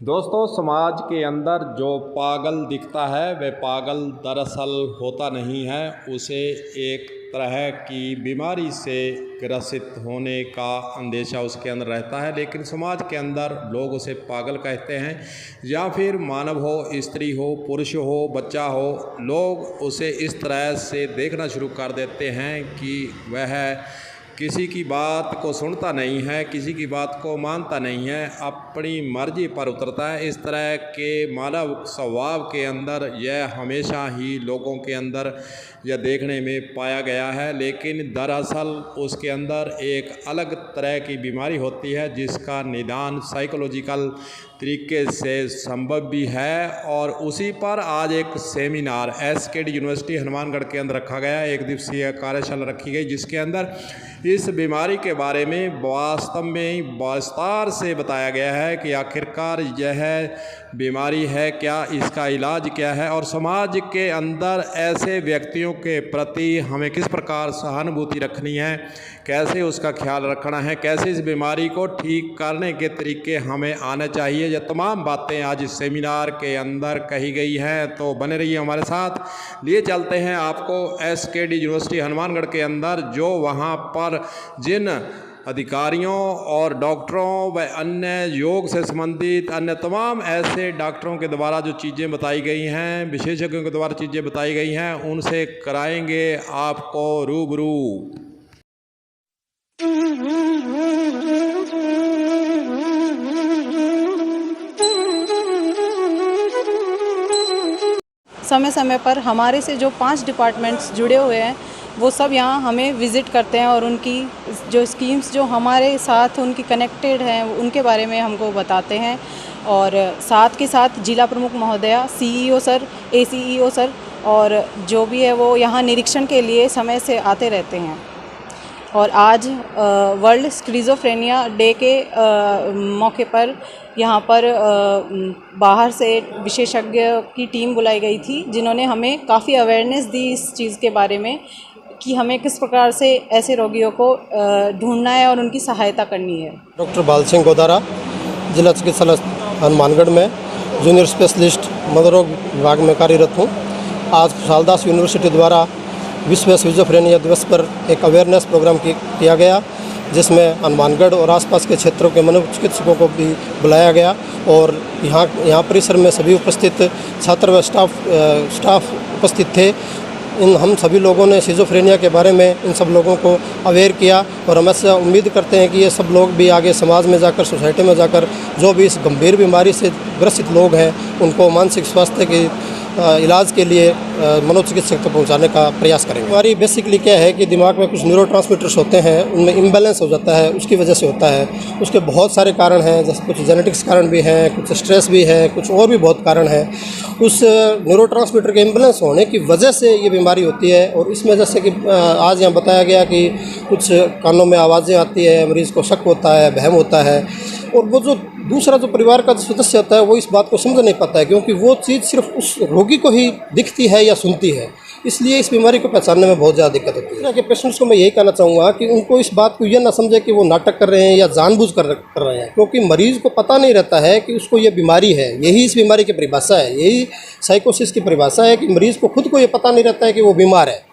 दोस्तों, समाज के अंदर जो पागल दिखता है वह पागल दरअसल होता नहीं है। उसे एक तरह की बीमारी से ग्रसित होने का अंदेशा उसके अंदर रहता है, लेकिन समाज के अंदर लोग उसे पागल कहते हैं। या फिर मानव हो, स्त्री हो, पुरुष हो, बच्चा हो, लोग उसे इस तरह से देखना शुरू कर देते हैं कि वह किसी की बात को सुनता नहीं है, किसी की बात को मानता नहीं है, अपनी मर्जी पर उतरता है। इस तरह के मानव स्वभाव के अंदर यह हमेशा ही लोगों के अंदर यह देखने में पाया गया है, लेकिन दरअसल उसके अंदर एक अलग तरह की बीमारी होती है जिसका निदान साइकोलॉजिकल तरीके से संभव भी है। और उसी पर आज एक सेमिनार एसकेडी यूनिवर्सिटी हनुमानगढ़ के अंदर रखा गया। एक दिवसीय कार्यशाला रखी गई जिसके अंदर इस बीमारी के बारे में वास्तव में विस्तार से बताया गया है कि आखिरकार यह बीमारी है क्या, इसका इलाज क्या है और समाज के अंदर ऐसे व्यक्तियों के प्रति हमें किस प्रकार सहानुभूति रखनी है, कैसे उसका ख्याल रखना है, कैसे इस बीमारी को ठीक करने के तरीके हमें आने चाहिए। यह तमाम बातें आज इस सेमिनार के अंदर कही गई हैं, तो बने रहिए हमारे साथ। लिए चलते हैं आपको एसकेडी यूनिवर्सिटी हनुमानगढ़ के अंदर, जो वहाँ पर जिन अधिकारियों और डॉक्टरों व अन्य योग से संबंधित अन्य तमाम ऐसे डॉक्टरों के द्वारा जो चीज़ें बताई गई हैं, विशेषज्ञों के द्वारा चीज़ें बताई गई हैं, उनसे कराएंगे आपको रूबरू। समय समय पर हमारे से जो 5 डिपार्टमेंट्स जुड़े हुए हैं वो सब यहाँ हमें विज़िट करते हैं और उनकी जो स्कीम्स जो हमारे साथ उनकी कनेक्टेड हैं उनके बारे में हमको बताते हैं। और साथ के साथ जिला प्रमुख महोदया, सीईओ सर, एसीईओ सर और जो भी है वो यहाँ निरीक्षण के लिए समय से आते रहते हैं। और आज वर्ल्ड स्किज़ोफ्रेनिया डे के मौके पर यहाँ पर बाहर से विशेषज्ञ की टीम बुलाई गई थी, जिन्होंने हमें काफ़ी अवेयरनेस दी इस चीज़ के बारे में कि हमें किस प्रकार से ऐसे रोगियों को ढूंढना है और उनकी सहायता करनी है। डॉक्टर बाल सिंह गोदारा, जिला चिकित्सालय हनुमानगढ़ में जूनियर स्पेशलिस्ट मनोरोग विभाग में कार्यरत हूँ। आज खुशालदास यूनिवर्सिटी द्वारा विश्व स्किज़ोफ्रेनिया दिवस पर एक अवेयरनेस प्रोग्राम किया गया, जिसमें हनुमानगढ़ और आसपास के क्षेत्रों के मनोचिकित्सकों को भी बुलाया गया। और यहाँ परिसर में सभी उपस्थित छात्र व स्टाफ उपस्थित थे। हम सभी लोगों ने स्किज़ोफ्रेनिया के बारे में इन सब लोगों को अवेयर किया और हम ऐसा उम्मीद करते हैं कि ये सब लोग भी आगे समाज में जाकर, सोसाइटी में जाकर जो भी इस गंभीर बीमारी से ग्रसित लोग हैं उनको मानसिक स्वास्थ्य के इलाज के लिए मनोचिकित्सक तक पहुंचाने का प्रयास करेंगे। हमारी बेसिकली क्या है कि दिमाग में कुछ न्यूरोट्रांसमीटर्स होते हैं, उनमें इम्बैलेंस हो जाता है, उसकी वजह से होता है। उसके बहुत सारे कारण हैं, जैसे कुछ जेनेटिक्स कारण भी हैं, कुछ स्ट्रेस भी है, कुछ और भी बहुत कारण हैं। उस न्यूरोट्रांसमीटर के इम्बैलेंस होने की वजह से ये बीमारी होती है। और इसमें जैसे कि आज यहाँ बताया गया कि कुछ कानों में आवाज़ें आती है, मरीज़ को शक होता है, वहम होता है। और वो जो दूसरा जो परिवार का सदस्य होता है वो इस बात को समझ नहीं पाता है, क्योंकि वो चीज़ सिर्फ उस रोगी को ही दिखती है या सुनती है। इसलिए इस बीमारी को पहचानने में बहुत ज़्यादा दिक्कत होती है। इस तरह के पेशेंट्स को मैं यही कहना चाहूँगा कि उनको इस बात को यह ना समझे कि वो नाटक कर रहे हैं या जानबूझ कर रहे हैं, क्योंकि मरीज़ को पता नहीं रहता है कि उसको ये बीमारी है। यही इस बीमारी की परिभाषा है, यही साइकोसिस की परिभाषा है कि मरीज़ को खुद को ये पता नहीं रहता है कि वो बीमार है।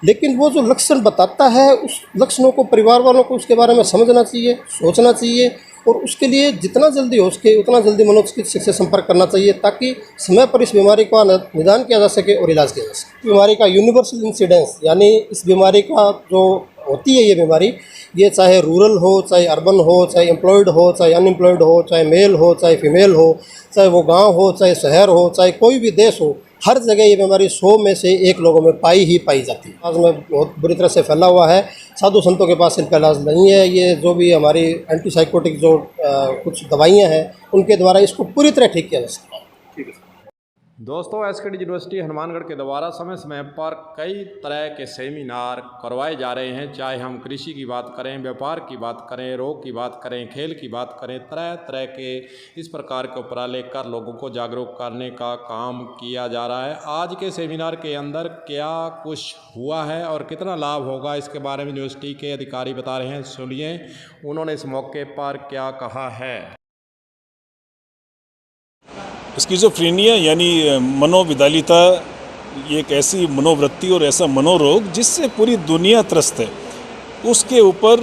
लेकिन वो जो लक्षण बताता है, उस लक्षणों को परिवार वालों को उसके बारे में समझना चाहिए, सोचना चाहिए और उसके लिए जितना जल्दी हो सके उतना जल्दी मनोचिकित्सक से संपर्क करना चाहिए, ताकि समय पर इस बीमारी का निदान किया जा सके और इलाज किया जा सके। बीमारी का यूनिवर्सल इंसिडेंस, यानी इस बीमारी का जो होती है ये बीमारी, ये चाहे रूरल हो, चाहे अर्बन हो, चाहे एम्प्लॉयड हो, चाहे अनएम्प्लॉयड हो, चाहे मेल हो, चाहे फीमेल हो, चाहे वो गाँव हो, चाहे शहर हो, चाहे कोई भी देश हो, हर जगह ये बीमारी 100 में से 1 लोगों में पाई जाती है। आज में बहुत बुरी तरह से फैला हुआ है। साधु संतों के पास इनका इलाज नहीं है। ये जो भी हमारी एंटीसाइकोटिक जो कुछ दवाइयाँ हैं उनके द्वारा इसको पूरी तरह ठीक किया जा सकता है। ठीक है दोस्तों, एसकेडी यूनिवर्सिटी हनुमानगढ़ के द्वारा समय समय पर कई तरह के सेमिनार करवाए जा रहे हैं, चाहे हम कृषि की बात करें, व्यापार की बात करें, रोग की बात करें, खेल की बात करें, तरह तरह के इस प्रकार के उपरा लेकर लोगों को जागरूक करने का काम किया जा रहा है। आज के सेमिनार के अंदर क्या कुछ हुआ है और कितना लाभ होगा, इसके बारे में यूनिवर्सिटी के अधिकारी बता रहे हैं। सुनिए उन्होंने इस मौके पर क्या कहा है। स्किज़ोफ्रेनिया यानी मनोविकलता ये एक ऐसी मनोवृत्ति और ऐसा मनोरोग जिससे पूरी दुनिया त्रस्त है, उसके ऊपर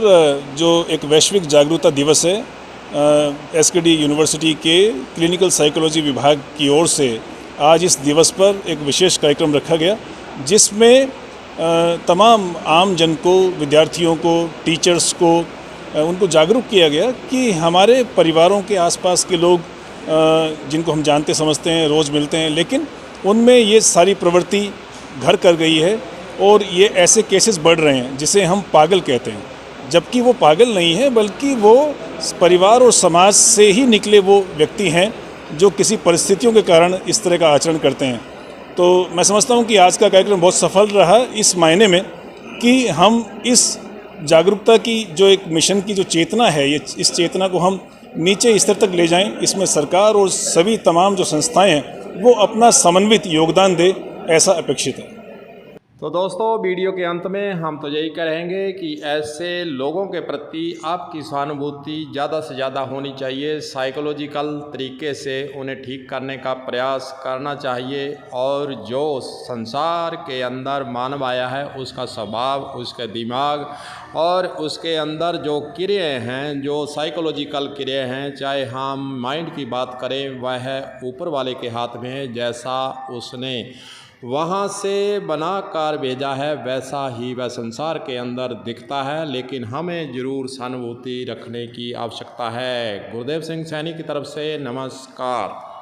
जो एक वैश्विक जागरूकता दिवस है एसकेडी यूनिवर्सिटी के क्लिनिकल साइकोलॉजी विभाग की ओर से आज इस दिवस पर एक विशेष कार्यक्रम रखा गया, जिसमें तमाम आम जन को, विद्यार्थियों को, टीचर्स को उनको जागरूक किया गया कि हमारे परिवारों के आसपास के लोग जिनको हम जानते समझते हैं, रोज़ मिलते हैं, लेकिन उनमें ये सारी प्रवृत्ति घर कर गई है और ये ऐसे केसेस बढ़ रहे हैं जिसे हम पागल कहते हैं, जबकि वो पागल नहीं है बल्कि वो परिवार और समाज से ही निकले वो व्यक्ति हैं जो किसी परिस्थितियों के कारण इस तरह का आचरण करते हैं। तो मैं समझता हूँ कि आज का कार्यक्रम बहुत सफल रहा इस मायने में कि हम इस जागरूकता की जो एक मिशन की जो चेतना है, ये इस चेतना को हम नीचे स्तर तक ले जाएं। इसमें सरकार और सभी तमाम जो संस्थाएं हैं वो अपना समन्वित योगदान दे, ऐसा अपेक्षित है। तो दोस्तों, वीडियो के अंत में हम तो यही कहेंगे कि ऐसे लोगों के प्रति आपकी सहानुभूति ज़्यादा से ज़्यादा होनी चाहिए। साइकोलॉजिकल तरीके से उन्हें ठीक करने का प्रयास करना चाहिए और जो संसार के अंदर मानव आया है उसका स्वभाव, उसका दिमाग और उसके अंदर जो क्रियाएं हैं, जो साइकोलॉजिकल क्रियाएं हैं, चाहे हम माइंड की बात करें, वह ऊपर वाले के हाथ में है। जैसा उसने वहाँ से बनाकर भेजा है वैसा ही वह संसार के अंदर दिखता है, लेकिन हमें ज़रूर सहानुभूति रखने की आवश्यकता है। गुरुदेव सिंह सैनी की तरफ से नमस्कार।